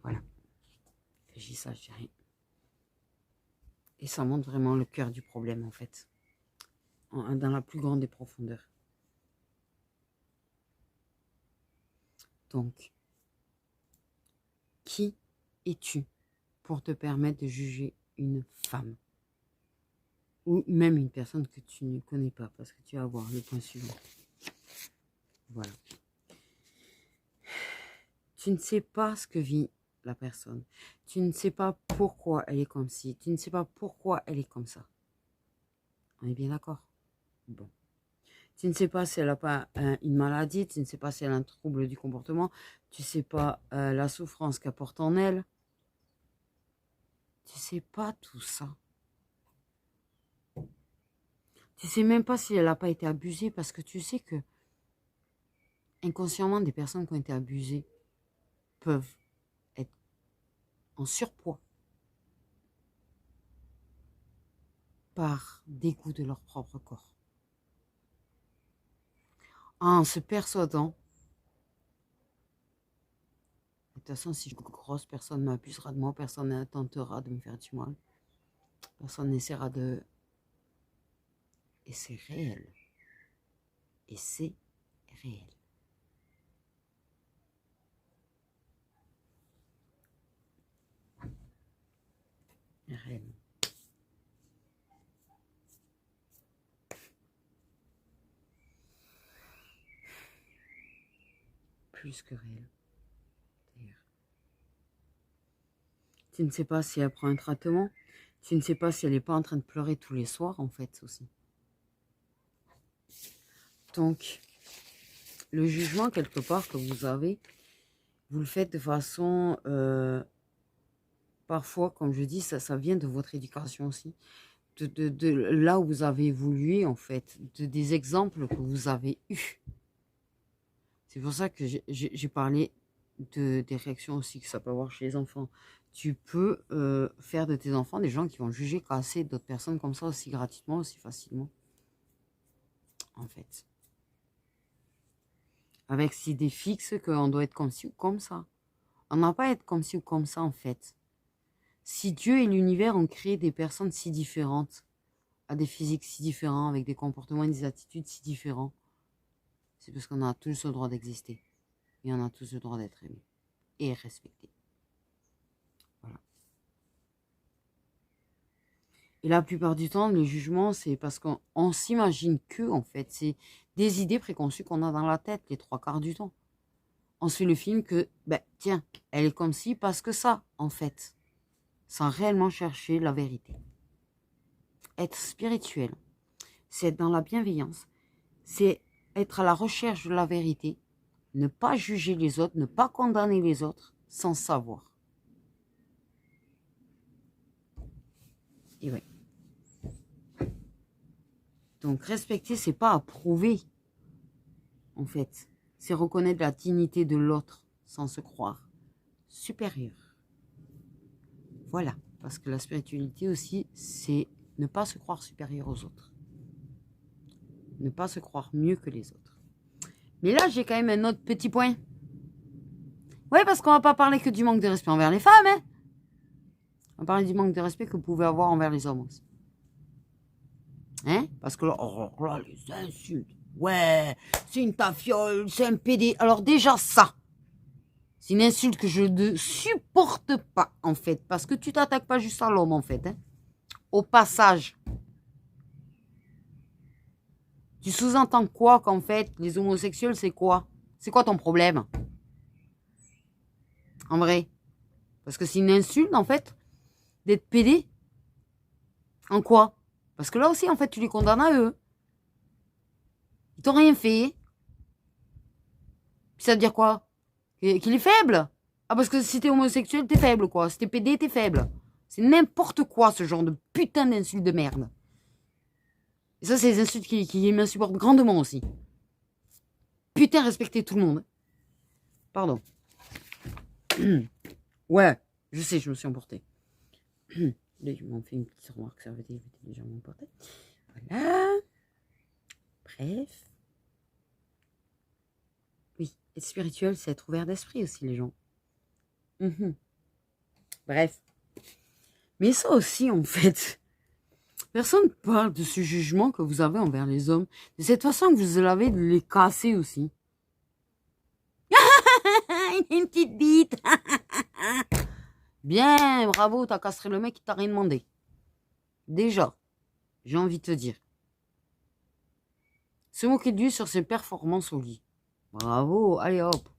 A: Voilà. Je dis ça, je dis rien. Et ça montre vraiment le cœur du problème, en fait. Dans la plus grande des profondeurs. Donc, qui es-tu pour te permettre de juger une femme? Ou même une personne que tu ne connais pas, parce que tu vas voir le point suivant. Voilà. Tu ne sais pas ce que vit la personne. Tu ne sais pas pourquoi elle est comme ci. Tu ne sais pas pourquoi elle est comme ça. On est bien d'accord? Bon. Tu ne sais pas si elle n'a pas une maladie. Tu ne sais pas si elle a un trouble du comportement. Tu ne sais pas la souffrance qu'elle porte en elle. Tu ne sais pas tout ça. Tu ne sais même pas si elle n'a pas été abusée, parce que tu sais que inconsciemment, des personnes qui ont été abusées peuvent être en surpoids par dégoût de leur propre corps. En se persuadant, de toute façon, si je suis grosse, personne ne m'abusera de moi, personne ne tentera de me faire du mal, personne n'essaiera de... Et c'est réel. Et c'est réel. Réel. Plus que réel. D'ailleurs. Tu ne sais pas si elle prend un traitement. Tu ne sais pas si elle n'est pas en train de pleurer tous les soirs, en fait, aussi. Donc, le jugement, quelque part, que vous avez, vous le faites de façon... parfois, comme je dis, ça vient de votre éducation aussi. De là où vous avez évolué, en fait. Des exemples que vous avez eus. C'est pour ça que j'ai parlé des réactions aussi que ça peut avoir chez les enfants. Tu peux faire de tes enfants des gens qui vont juger, casser d'autres personnes comme ça aussi gratuitement, aussi facilement. En fait. Avec cette idée fixe qu'on doit être comme ci ou comme ça. On n'a pas à être comme ci ou comme ça, en fait. Si Dieu et l'univers ont créé des personnes si différentes, à des physiques si différents, avec des comportements et des attitudes si différents, c'est parce qu'on a tous le droit d'exister. Et on a tous le droit d'être aimés et respectés. Voilà. Et la plupart du temps, le jugement, c'est parce qu'on s'imagine que, en fait, c'est des idées préconçues qu'on a dans la tête les 3/4 du temps. On se fait le film que, ben, tiens, elle est comme ci parce que ça, en fait. Sans réellement chercher la vérité. Être spirituel, c'est être dans la bienveillance, c'est être à la recherche de la vérité, ne pas juger les autres, ne pas condamner les autres sans savoir. Et ouais. Donc respecter, c'est pas approuver, en fait. C'est reconnaître la dignité de l'autre sans se croire supérieur. Voilà, parce que la spiritualité aussi, c'est ne pas se croire supérieur aux autres. Ne pas se croire mieux que les autres. Mais là, j'ai quand même un autre petit point. Ouais, parce qu'on va pas parler que du manque de respect envers les femmes, hein. On va parler du manque de respect que vous pouvez avoir envers les hommes aussi. Hein? Parce que là, oh, là, les insultes. Ouais, c'est une tafiole, c'est un PD. Alors déjà ça, c'est une insulte que je ne supporte pas, en fait. Parce que tu t'attaques pas juste à l'homme, en fait. Hein? Au passage. Tu sous-entends quoi qu'en fait, les homosexuels, c'est quoi? C'est quoi ton problème? En vrai. Parce que c'est une insulte, en fait, d'être PD. En quoi? Parce que là aussi, en fait, tu les condamnes à eux. Ils t'ont rien fait. Puis ça veut dire quoi? Qu'il est faible? Ah, parce que si t'es homosexuel, t'es faible, quoi. Si t'es PD, t'es faible. C'est n'importe quoi, ce genre de putain d'insulte de merde. Et ça, c'est des insultes qui m'insupportent grandement aussi. Putain, respectez tout le monde. Pardon. Ouais, je sais, je me suis emportée. Là, ils m'ont fait une petite remarque, ça veut dire que j'étais déjà emportée. Voilà. Bref. Oui, être spirituel, c'est être ouvert d'esprit aussi, les gens. Bref. Mais ça aussi, en fait, personne ne parle de ce jugement que vous avez envers les hommes. De cette façon que vous avez de les casser aussi. Une petite bite. Bien, bravo, t'as castré le mec qui t'a rien demandé. Déjà, j'ai envie de te dire. Se moquer de lui sur ses performances au lit. Bravo, allez hop.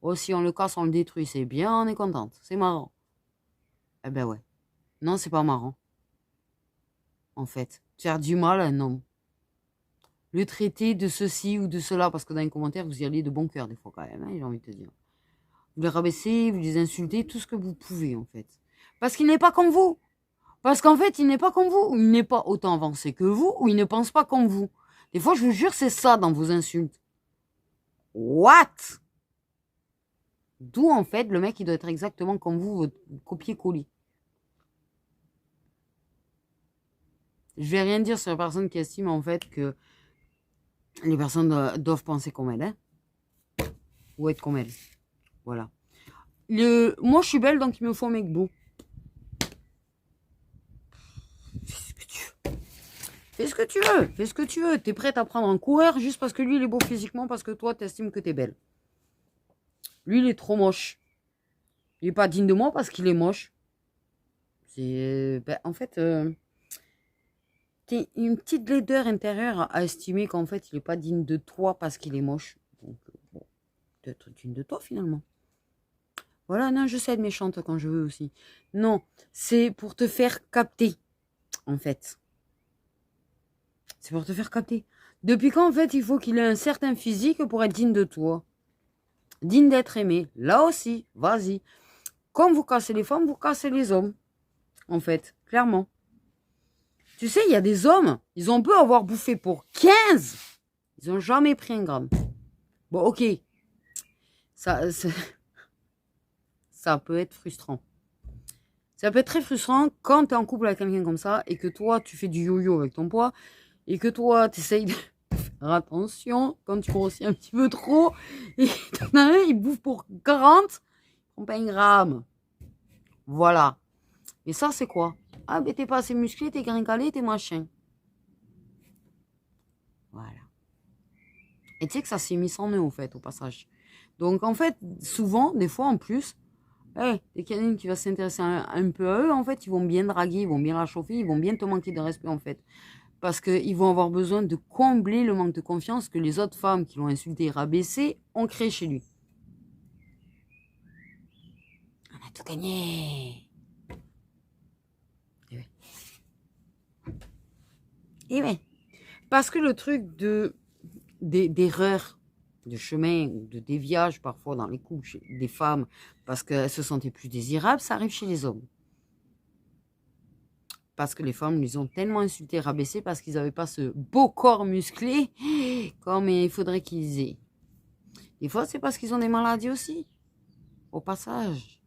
A: Oh, si on le casse, on le détruit, c'est bien, on est contente. C'est marrant. Eh ben ouais. Non, c'est pas marrant. En fait, faire du mal à un homme. Le traiter de ceci ou de cela, parce que dans les commentaires, vous y allez de bon cœur des fois quand même, hein, j'ai envie de te dire. Vous les rabaissez, vous les insultez, tout ce que vous pouvez en fait. Parce qu'il n'est pas comme vous. Parce qu'en fait, il n'est pas comme vous. Ou il n'est pas autant avancé que vous, ou il ne pense pas comme vous. Des fois, je vous jure, c'est ça dans vos insultes. What? D'où en fait, le mec, il doit être exactement comme vous, votre copier-coller. Je vais rien dire sur la personne qui estime en fait que les personnes doivent penser comme elle, hein, ou être comme elle. Voilà. Moi, je suis belle, donc il me faut un mec beau. Fais ce que tu veux. Fais ce que tu veux. Fais ce que tu veux. T'es prête à prendre un coureur juste parce que lui, il est beau physiquement, parce que toi, t'estimes que t'es belle. Lui, il est trop moche. Il est pas digne de moi parce qu'il est moche. C'est... Ben, en fait... t'es une petite laideur intérieure à estimer qu'en fait, il est pas digne de toi parce qu'il est moche. Donc, bon, peut-être digne de toi, finalement. Voilà, non, je sais être méchante quand je veux aussi. Non, c'est pour te faire capter, en fait. C'est pour te faire capter. Depuis quand, en fait, il faut qu'il ait un certain physique pour être digne de toi. Digne d'être aimé. Là aussi, vas-y. Comme vous cassez les femmes, vous cassez les hommes. En fait, clairement. Tu sais, il y a des hommes, ils ont beau avoir bouffé pour 15. Ils n'ont jamais pris un gramme. Bon, ok. Ça peut être frustrant. Ça peut être très frustrant quand tu es en couple avec quelqu'un comme ça et que toi, tu fais du yo-yo avec ton poids et que toi, tu essayes de faire attention quand tu grossis un petit peu trop et t'en as un, il bouffe pour 40, il prend pas un gramme. Voilà. Et ça, c'est quoi? Ah, ben t'es pas assez musclé, t'es gringalé, t'es machin. Voilà. Et tu sais que ça s'est mis sans nœud, au fait, au passage. Donc, en fait, souvent, des fois, en plus, dès qu'il y en a une qui va s'intéresser un peu à eux, en fait, ils vont bien draguer, ils vont bien la chauffer, ils vont bien te manquer de respect, en fait. Parce qu'ils vont avoir besoin de combler le manque de confiance que les autres femmes qui l'ont insulté et rabaissé ont créé chez lui. On a tout gagné. Et ouais. Et ouais. Parce que le truc d'erreur de chemin ou de déviage parfois dans les couches des femmes parce qu'elles se sentaient plus désirables, ça arrive chez les hommes. Parce que les femmes les ont tellement insultés, rabaissés parce qu'ils n'avaient pas ce beau corps musclé comme il faudrait qu'ils aient. Des fois, c'est parce qu'ils ont des maladies aussi. Au passage.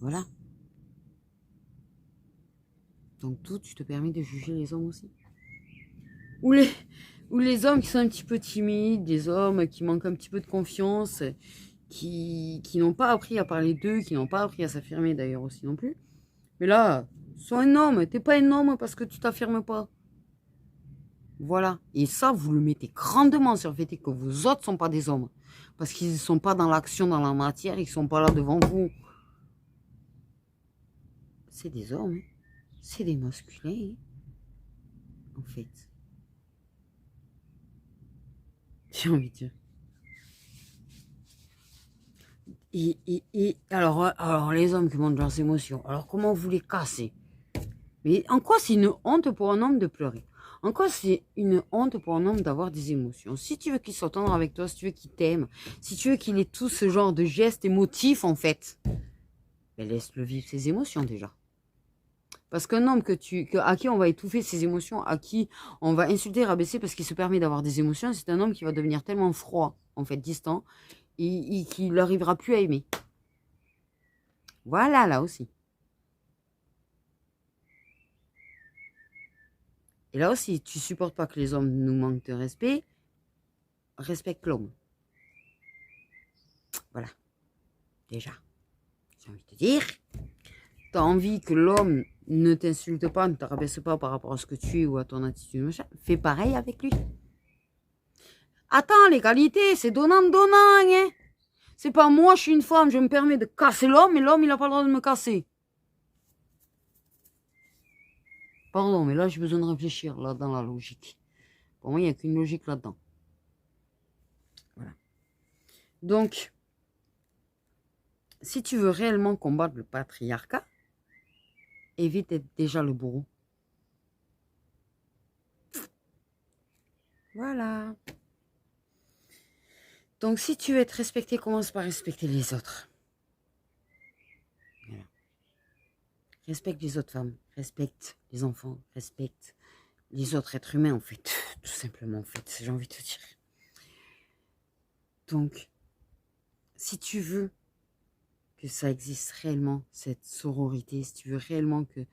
A: Voilà. Donc tout, tu te permets de juger les hommes aussi. Ou les hommes qui sont un petit peu timides, des hommes qui manquent un petit peu de confiance, qui n'ont pas appris à parler d'eux, qui n'ont pas appris à s'affirmer d'ailleurs aussi non plus. Mais là, sois un homme, t'es pas un homme parce que tu t'affirmes pas. Voilà. Et ça, vous le mettez grandement sur le fait que vous autres sont pas des hommes. Parce qu'ils ne sont pas dans l'action, dans la matière, ils sont pas là devant vous. C'est des hommes. C'est des masculins. En fait. J'ai envie de dire. Et alors, les hommes qui montrent leurs émotions, alors comment vous les cassez? Mais en quoi c'est une honte pour un homme de pleurer? En quoi c'est une honte pour un homme d'avoir des émotions? Si tu veux qu'il soit tendre avec toi, si tu veux qu'il t'aime, si tu veux qu'il ait tout ce genre de gestes émotifs, en fait, ben laisse-le vivre ses émotions déjà. Parce qu'un homme à qui on va étouffer ses émotions, à qui on va insulter, rabaisser parce qu'il se permet d'avoir des émotions, c'est un homme qui va devenir tellement froid, en fait, distant, et qu'il n'arrivera plus à aimer. Voilà, là aussi. Et là aussi, tu supportes pas que les hommes nous manquent de respect, respecte l'homme. Voilà. Déjà, j'ai envie de te dire, tu as envie que l'homme ne t'insulte pas, ne te rabaisse pas par rapport à ce que tu es ou à ton attitude, machin, fais pareil avec lui. Attends, l'égalité, c'est donnant-donnant, hein. C'est pas moi, je suis une femme, je me permets de casser l'homme, et l'homme, il n'a pas le droit de me casser. Pardon, mais là, j'ai besoin de réfléchir, là, dans la logique. Pour moi, il n'y a qu'une logique là-dedans. Voilà. Donc, si tu veux réellement combattre le patriarcat, évite d'être déjà le bourreau. Voilà. Donc, si tu veux être respecté, commence par respecter les autres. Voilà. Respecte les autres femmes, respecte les enfants, respecte les autres êtres humains, en fait. Tout simplement, en fait, j'ai envie de te dire. Donc, si tu veux que ça existe réellement, cette sororité, si tu veux réellement que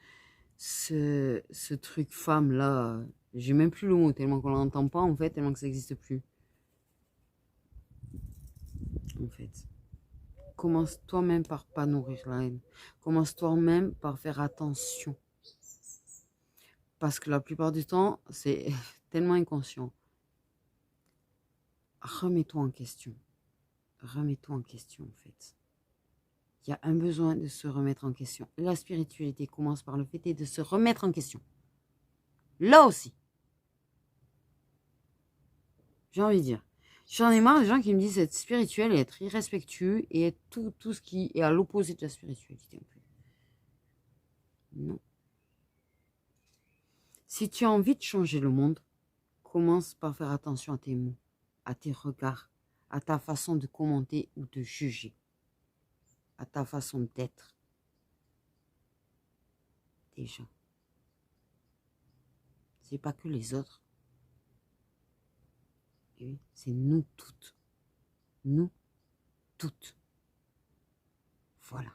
A: ce truc femme-là, j'ai même plus le mot, tellement qu'on l'entend pas, en fait, tellement que ça n'existe plus. En fait. Commence toi-même par pas nourrir la haine. Commence toi-même par faire attention. Parce que la plupart du temps, c'est tellement inconscient. Remets-toi en question. Remets-toi en question, en fait. Il y a un besoin de se remettre en question. La spiritualité commence par le fait de se remettre en question. Là aussi. J'ai envie de dire. J'en ai marre des gens qui me disent être spirituel et être irrespectueux et être tout ce qui est à l'opposé de la spiritualité. Non. Si tu as envie de changer le monde, commence par faire attention à tes mots, à tes regards, à ta façon de commenter ou de juger, à ta façon d'être. Déjà. C'est pas que les autres. Oui, c'est nous toutes. Nous toutes. Voilà.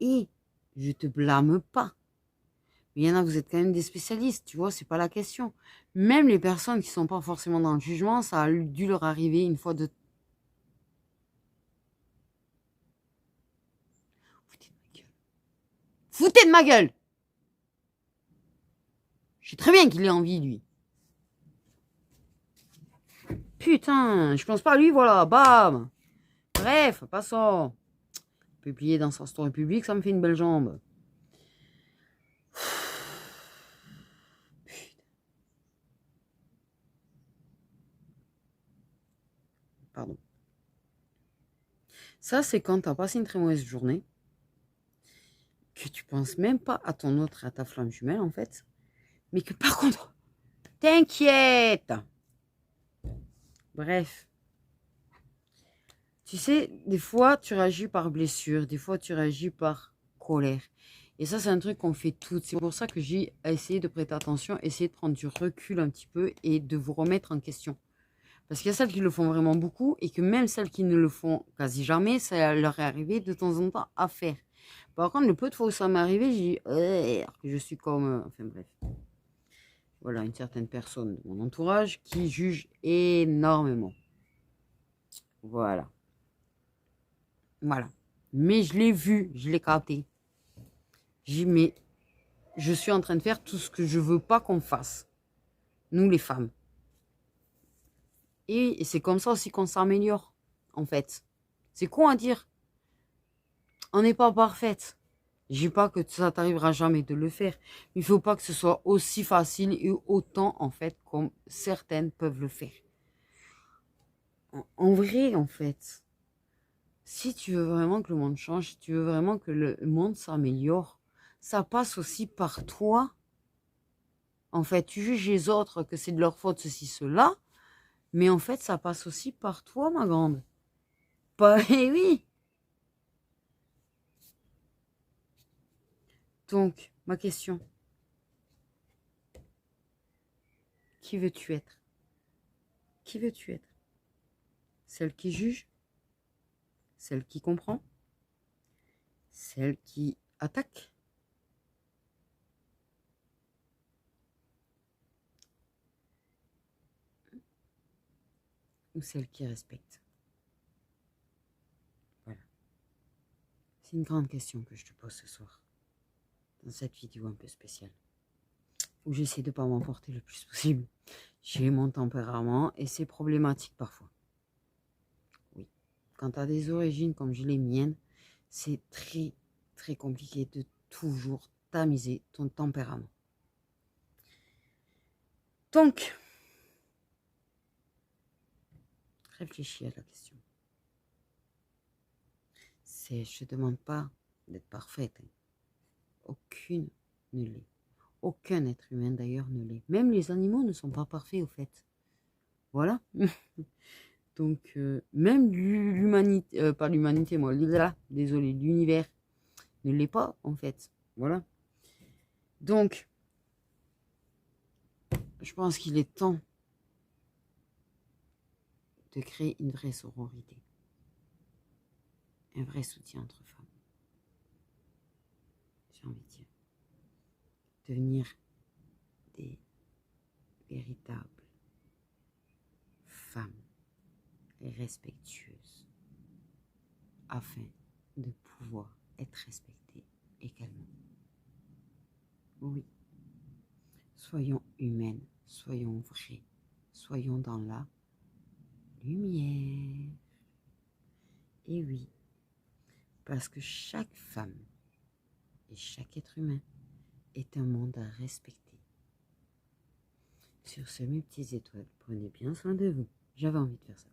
A: Et je te blâme pas. Il y en a, vous êtes quand même des spécialistes, tu vois, c'est pas la question. Même les personnes qui sont pas forcément dans le jugement, ça a dû leur arriver une fois de... Foutez de ma gueule. Foutez de ma gueule! Je sais très bien qu'il ait envie, lui. Putain, je pense pas à lui, voilà, bam. Bref, passons. Publier dans sa story publique, ça me fait une belle jambe. Pardon. Ça, c'est quand t'as passé une très mauvaise journée, que tu penses même pas à ton autre, à ta flamme jumelle, en fait, mais que par contre, t'inquiète. Bref. Tu sais, des fois, tu réagis par blessure, des fois, tu réagis par colère. Et ça, c'est un truc qu'on fait toutes. C'est pour ça que j'ai essayé de prêter attention, essayer de prendre du recul un petit peu et de vous remettre en question. Parce qu'il y a celles qui le font vraiment beaucoup et que même celles qui ne le font quasi jamais, ça leur est arrivé de temps en temps à faire. Par contre, le peu de fois où ça m'est arrivé, j'ai dit, que je suis comme... Enfin bref. Voilà, une certaine personne de mon entourage qui juge énormément. Voilà. Voilà. Mais je l'ai vu, je l'ai capté. J'ai dit, mais je suis en train de faire tout ce que je veux pas qu'on fasse. Nous, les femmes. Et c'est comme ça aussi qu'on s'améliore, en fait. C'est con à dire. On n'est pas parfaite. Je dis pas que ça t'arrivera jamais de le faire. Il faut pas que ce soit aussi facile et autant, en fait, comme certaines peuvent le faire. En vrai, en fait, si tu veux vraiment que le monde change, si tu veux vraiment que le monde s'améliore, ça passe aussi par toi. En fait, tu juges les autres que c'est de leur faute, ceci, cela, mais en fait, ça passe aussi par toi, ma grande. Pas, eh oui. Donc, ma question, qui veux-tu être? Qui veux-tu être? Celle qui juge? Celle qui comprend? Celle qui attaque? Ou celle qui respecte? Voilà. C'est une grande question que je te pose ce soir, dans cette vidéo un peu spéciale, où j'essaie de ne pas m'emporter le plus possible. J'ai mon tempérament et c'est problématique parfois. Oui. Quand tu as des origines comme j'ai les miennes, c'est très, très compliqué de toujours tamiser ton tempérament. Donc, réfléchis à la question. Je ne te demande pas d'être parfaite. Hein. Aucune ne l'est. Aucun être humain d'ailleurs ne l'est. Même les animaux ne sont pas parfaits au fait. Voilà. Donc, même l'humanité, pas l'humanité, moi, désolé, l'univers ne l'est pas en fait. Voilà. Donc, je pense qu'il est temps de créer une vraie sororité. Un vrai soutien entre femmes. J'ai envie de dire. Devenir des véritables femmes respectueuses afin de pouvoir être respectées également. Oui. Soyons humaines, soyons vraies, soyons dans la lumière. Et oui, parce que chaque femme et chaque être humain est un monde à respecter. Sur ce, mes petites étoiles, prenez bien soin de vous. J'avais envie de faire ça.